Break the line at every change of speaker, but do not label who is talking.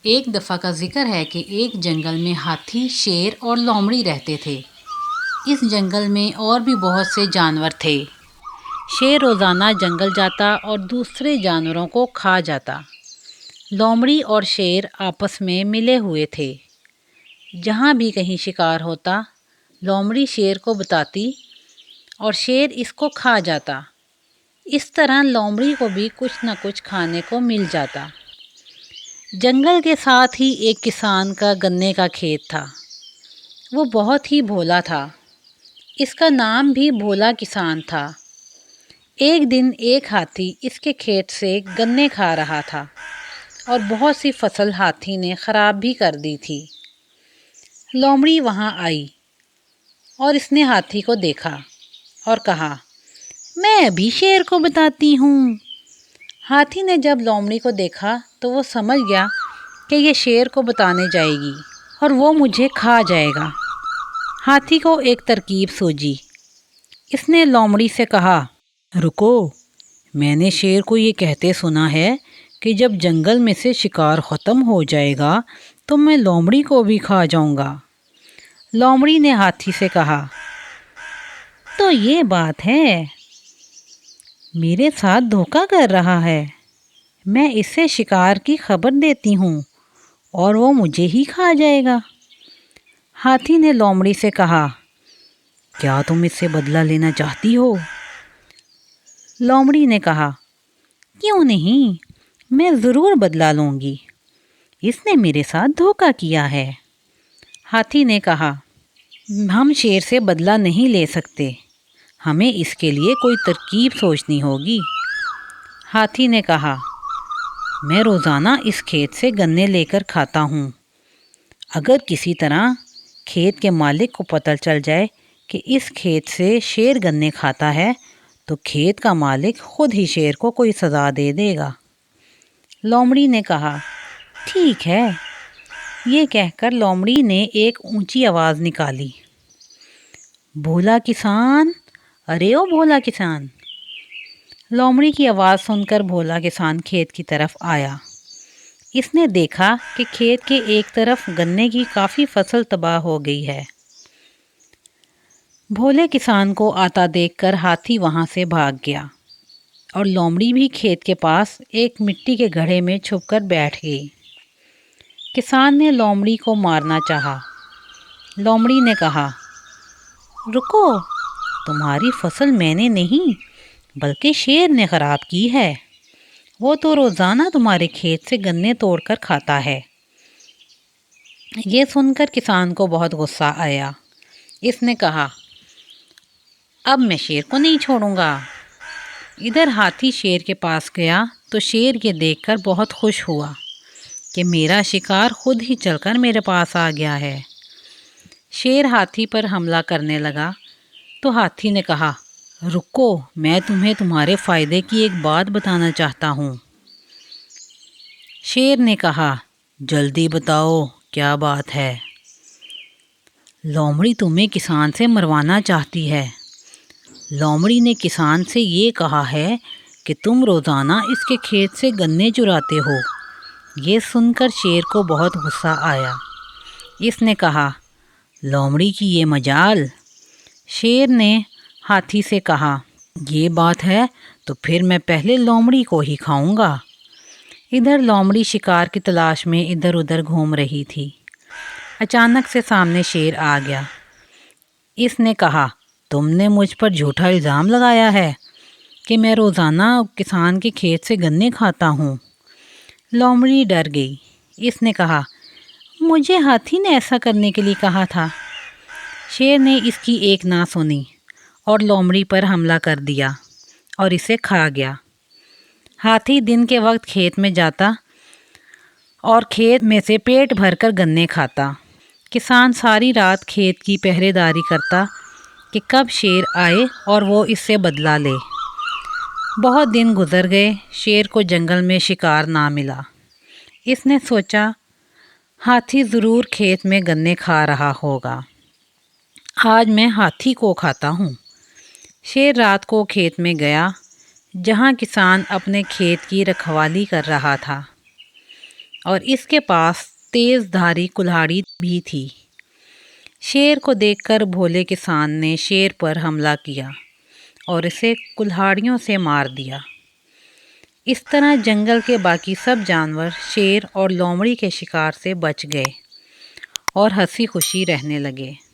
ایک دفعہ کا ذکر ہے کہ ایک جنگل میں ہاتھی، شیر اور لومڑی رہتے تھے۔ اس جنگل میں اور بھی بہت سے جانور تھے۔ شیر روزانہ جنگل جاتا اور دوسرے جانوروں کو کھا جاتا۔ لومڑی اور شیر آپس میں ملے ہوئے تھے۔ جہاں بھی کہیں شکار ہوتا، لومڑی شیر کو بتاتی اور شیر اس کو کھا جاتا۔ اس طرح لومڑی کو بھی کچھ نہ کچھ کھانے کو مل جاتا۔ جنگل کے ساتھ ہی ایک کسان کا گنے کا کھیت تھا۔ وہ بہت ہی بھولا تھا۔ اس کا نام بھی بھولا کسان تھا۔ ایک دن ایک ہاتھی اس کے کھیت سے گنے کھا رہا تھا اور بہت سی فصل ہاتھی نے خراب بھی کر دی تھی۔ لومڑی وہاں آئی اور اس نے ہاتھی کو دیکھا اور کہا، میں ابھی شیر کو بتاتی ہوں۔ ہاتھی نے جب لومڑی کو دیکھا تو وہ سمجھ گیا کہ یہ شیر کو بتانے جائے گی اور وہ مجھے کھا جائے گا۔ ہاتھی کو ایک ترکیب سوجی۔ اس نے لومڑی سے کہا، رکو، میں نے شیر کو یہ کہتے سنا ہے کہ جب جنگل میں سے شکار ختم ہو جائے گا تو میں لومڑی کو بھی کھا جاؤں گا۔ لومڑی نے ہاتھی سے کہا، تو یہ بات ہے، میرے ساتھ دھوکہ کر رہا ہے۔ میں اسے شکار کی خبر دیتی ہوں اور وہ مجھے ہی کھا جائے گا۔ ہاتھی نے لومڑی سے کہا، کیا تم اس سے بدلہ لینا چاہتی ہو؟ لومڑی نے کہا، کیوں نہیں، میں ضرور بدلہ لوں گی۔ اس نے میرے ساتھ دھوکہ کیا ہے۔ ہاتھی نے کہا، ہم شیر سے بدلہ نہیں لے سکتے، ہمیں اس کے لیے کوئی ترکیب سوچنی ہوگی۔ ہاتھی نے کہا، میں روزانہ اس کھیت سے گنے لے کر کھاتا ہوں۔ اگر کسی طرح کھیت کے مالک کو پتہ چل جائے کہ اس کھیت سے شیر گنے کھاتا ہے تو کھیت کا مالک خود ہی شیر کو کوئی سزا دے دے گا۔ لومڑی نے کہا، ٹھیک ہے۔ یہ کہہ کر لومڑی نے ایک اونچی آواز نکالی، بھولا کسان، ارے او بھولا کسان۔ لومڑی کی آواز سن کر بھولا کسان کھیت کی طرف آیا۔ اس نے دیکھا کہ کھیت کے ایک طرف گنے کی کافی فصل تباہ ہو گئی ہے۔ بھولے کسان کو آتا دیکھ کر ہاتھی وہاں سے بھاگ گیا اور لومڑی بھی کھیت کے پاس ایک مٹی کے گڑھے میں چھپ کر بیٹھ گئی۔ کسان نے لومڑی کو مارنا چاہا۔ لومڑی نے کہا، رکو، تمہاری فصل میں نے نہیں بلکہ شیر نے خراب کی ہے۔ وہ تو روزانہ تمہارے کھیت سے گنے توڑ کر کھاتا ہے۔ یہ سن کر کسان کو بہت غصہ آیا۔ اس نے کہا، اب میں شیر کو نہیں چھوڑوں گا۔ ادھر ہاتھی شیر کے پاس گیا تو شیر یہ دیکھ کر بہت خوش ہوا کہ میرا شکار خود ہی چل کر میرے پاس آ گیا ہے۔ شیر ہاتھی پر حملہ کرنے لگا تو ہاتھی نے کہا، رکو، میں تمہیں تمہارے فائدے کی ایک بات بتانا چاہتا ہوں۔ شیر نے کہا، جلدی بتاؤ، کیا بات ہے؟ لومڑی تمہیں کسان سے مروانا چاہتی ہے۔ لومڑی نے کسان سے یہ کہا ہے کہ تم روزانہ اس کے کھیت سے گنے چراتے ہو۔ یہ سن کر شیر کو بہت غصہ آیا۔ اس نے کہا، لومڑی کی یہ مجال۔ شیر نے ہاتھی سے کہا، یہ بات ہے تو پھر میں پہلے لومڑی کو ہی کھاؤں گا۔ ادھر لومڑی شکار کی تلاش میں ادھر ادھر گھوم رہی تھی۔ اچانک سے سامنے شیر آ گیا۔ اس نے کہا، تم نے مجھ پر جھوٹا الزام لگایا ہے کہ میں روزانہ کسان کے کھیت سے گنے کھاتا ہوں۔ لومڑی ڈر گئی۔ اس نے کہا، مجھے ہاتھی نے ایسا کرنے کے لیے کہا تھا۔ شیر نے اس کی ایک نہ سنی اور لومڑی پر حملہ کر دیا اور اسے کھا گیا۔ ہاتھی دن کے وقت کھیت میں جاتا اور کھیت میں سے پیٹ بھر کر گنے کھاتا۔ کسان ساری رات کھیت کی پہرے داری کرتا کہ کب شیر آئے اور وہ اس سے بدلہ لے۔ بہت دن گزر گئے، شیر کو جنگل میں شکار نہ ملا۔ اس نے سوچا، ہاتھی ضرور کھیت میں گنے کھا رہا ہوگا۔ آج میں ہاتھی کو کھاتا ہوں۔ شیر رات کو کھیت میں گیا جہاں کسان اپنے کھیت کی رکھوالی کر رہا تھا۔ اور اس کے پاس تیز دھاری کلہاڑی بھی تھی۔ شیر کو دیکھ کر بھولے کسان نے شیر پر حملہ کیا اور اسے کلہاڑیوں سے مار دیا۔ اس طرح جنگل کے باقی سب جانور شیر اور لومڑی کے شکار سے بچ گئے اور ہنسی خوشی رہنے لگے۔